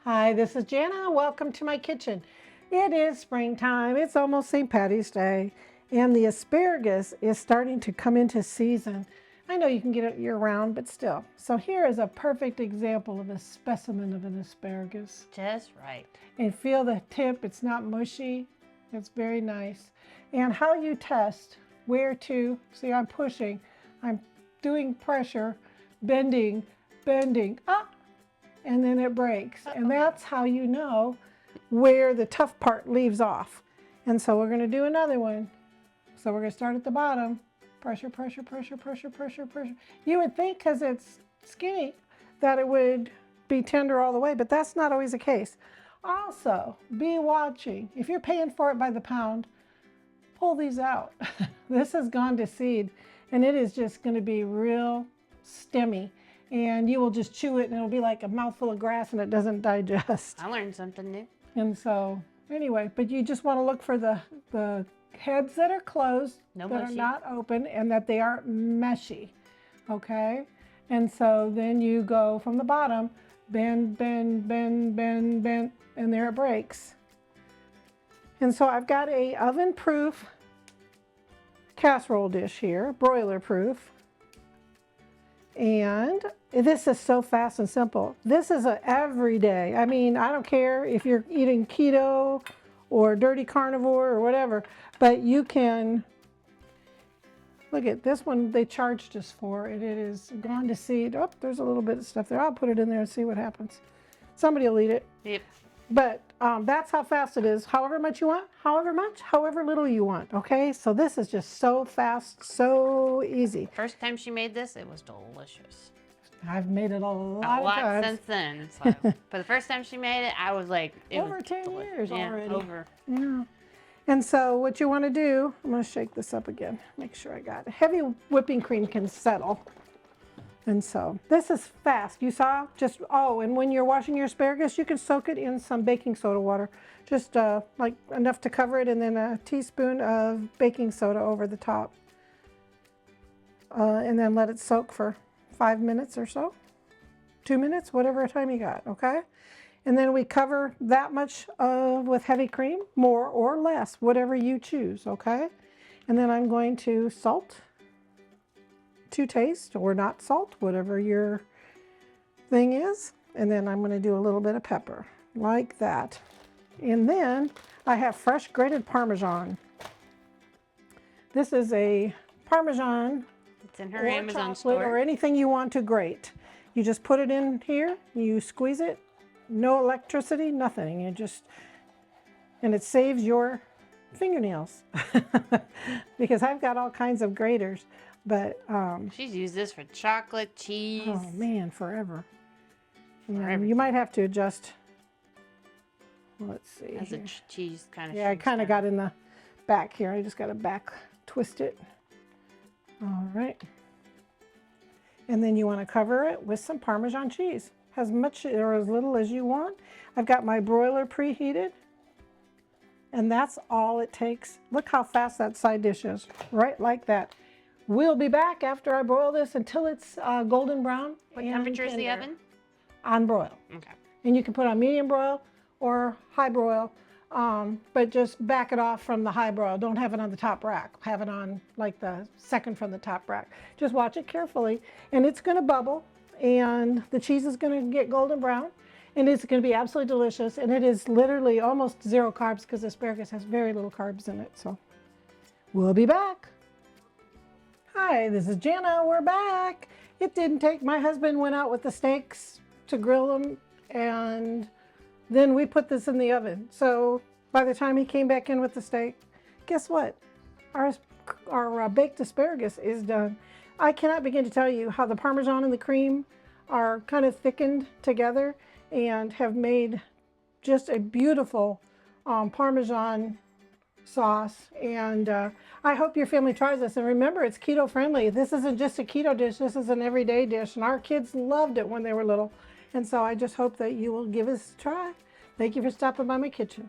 Hi, this is Jana. Welcome to my kitchen. It is springtime. It's almost St. Patty's Day, and the asparagus is starting to come into season. I know you can get it year-round, but still. So here is a perfect example of a specimen of an asparagus. Just right. And feel the tip. It's not mushy. It's very nice. And how you test where to, see, I'm pushing, I'm doing pressure, bending, up, and then it breaks. And that's how you know where the tough part leaves off. And so we're going to do another one. So we're going to start at the bottom. Pressure, pressure, pressure, pressure, pressure, pressure. You would think because it's skinny that it would be tender all the way, but that's not always the case. Also, be watching. If you're paying for it by the pound, pull these out. This has gone to seed, and it is just going to be real stemmy. And you will just chew it and it'll be like a mouthful of grass and it doesn't digest. I learned something new. And so anyway, but you just want to look for the heads that are closed, that are not open, and that they aren't meshy. Okay? And so then you go from the bottom, bend, bend, bend, bend, bend, and there it breaks. And so I've got a oven-proof casserole dish here, broiler proof. And this is so fast and simple. This is a everyday. I mean, I don't care if you're eating keto or dirty carnivore or whatever, but you can, look at this one they charged us for, and it is gone to seed. Oh, there's a little bit of stuff there. I'll put it in there and see what happens. Somebody will eat it. Yep. But that's how fast it is. However much you want, however little you want. Okay, so this is just so fast, so easy. First time she made this, it was delicious. I've made it a lot of times. Since then. So. But the first time she made it, I was like, over 10 years already. Over. Yeah. And so what you want to do, I'm going to shake this up again. Make sure I got it. Heavy whipping cream can settle. And so this is fast. You saw just, oh, and when you're washing your asparagus, you can soak it in some baking soda water. Just like enough to cover it, and then a teaspoon of baking soda over the top. And then let it soak for 5 minutes or so. 2 minutes, whatever time you got, okay? And then we cover that much with heavy cream, more or less, whatever you choose, okay? And then I'm going to salt to taste, or not salt, whatever your thing is. And then I'm going to do a little bit of pepper, like that. And then I have fresh grated Parmesan. This is a Parmesan. It's in her Amazon store. Or anything you want to grate. You just put it in here, you squeeze it, no electricity, nothing. You just, and it saves your fingernails. Because I've got all kinds of graters. But she's used this for chocolate, cheese. Oh man, forever. You might have to adjust. Let's see. That's a cheese kind of. Yeah, I kind of got in the back here. I just got to back twist it. All right. And then you want to cover it with some Parmesan cheese, as much or as little as you want. I've got my broiler preheated, and that's all it takes. Look how fast that side dish is, right like that. We'll be back after I broil this until it's golden brown. What temperature is the oven? On broil. Okay. And you can put on medium broil or high broil, but just back it off from the high broil. Don't have it on the top rack. Have it on like the second from the top rack. Just watch it carefully, and it's going to bubble, and the cheese is going to get golden brown, and it's going to be absolutely delicious. And it is literally almost zero carbs because asparagus has very little carbs in it. So we'll be back. Hi, this is Jana. We're back. It didn't take, my husband went out with the steaks to grill them, and then we put this in the oven. So by the time he came back in with the steak, guess what? Our baked asparagus is done. I cannot begin to tell you how the Parmesan and the cream are kind of thickened together and have made just a beautiful Parmesan sauce. And I hope your family tries this. And remember, it's keto friendly. This isn't just a keto dish. This is an everyday dish. And our kids loved it when they were little. And so I just hope that you will give us a try. Thank you for stopping by my kitchen.